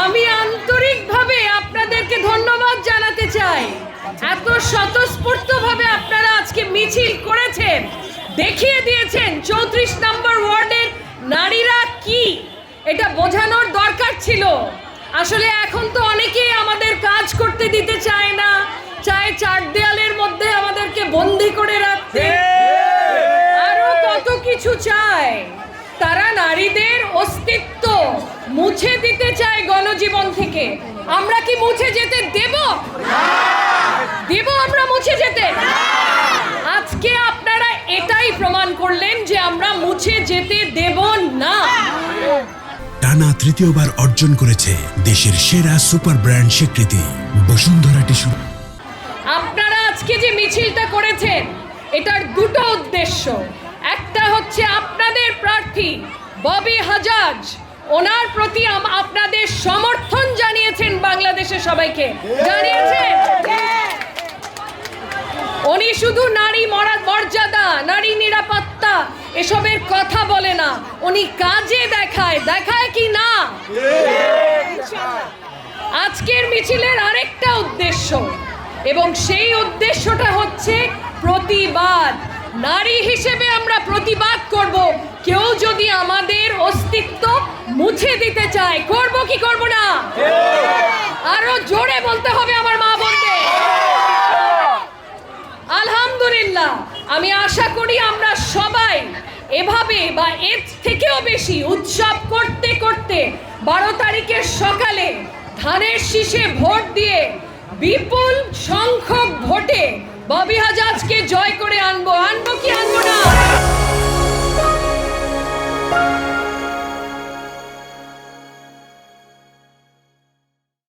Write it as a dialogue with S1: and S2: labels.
S1: আমি আন্তরিকভাবে আপনাদেরকে ধন্যবাদ জানাতে চাই। এত স্বতঃস্ফূর্তভাবে আপনারা আজকে মিছিল করেছেন, দেখিয়ে দিয়েছেন 34 নম্বর ওয়ার্ডের নারীরা কি, এটা বোঝানোর দরকার ছিল। আসলে এখন তো অনেকেই আমাদের কাজ করতে দিতে চায় না, চায় চার দেয়ালের মধ্যে আমাদেরকে বন্দি করে রাখতে, আরো কত কিছু চায়। তারা নারীদের অস্তিত্ব মুছে দিতে চায় গণজীবন থেকে। আমরা কি মুছে যেতে দেব? দেব আমরা মুছে যেতে? আজকে আপনারা এটাই প্রমাণ করলেন যে আমরা মুছে যেতে দেব না।
S2: টানা তৃতীয়বার অর্জন করেছে দেশের সেরা সুপার ব্র্যান্ড স্বীকৃতি বসুন্ধরা টিস্যু।
S1: আপনারা আজকে যে মিছিলটা করেছেন এটার দুটো উদ্দেশ্য। একটা হচ্ছে আপনাদের প্রার্থী ববি হাজাজ, ওনার প্রতি আপনাদের সমর্থন জানিয়েছেন, বাংলাদেশের সবাইকে জানিয়েছেন। উনি শুধু নারী মর্যাদা, নারী নিরাপত্তা এসবের কথা বলে না, উনি কাজে দেখায় কি না। আজকের মিছিলের আরেকটা উদ্দেশ্য, এবং সেই উদ্দেশ্যটা হচ্ছে প্রতিবাদ। নারী হিসেবে আমরা প্রতিবাদ করব। কেউ যদি আমাদের অস্তিত্ব মুছে দিতে চায়, করব কি করব না? আরো জোরে বলতে হবে আমার মা বোনদের। আলহামদুলিল্লাহ, আমি আশা করি আমরা সবাই এভাবে বা এর থেকেও বেশি উৎসব করতে করতে 12 তারিখের সকালে ধানের শীষে ভোট দিয়ে বিপুল সংখ্যক ভোটে ববি হাজাজকে জয় করে আনবো কি আনবো না?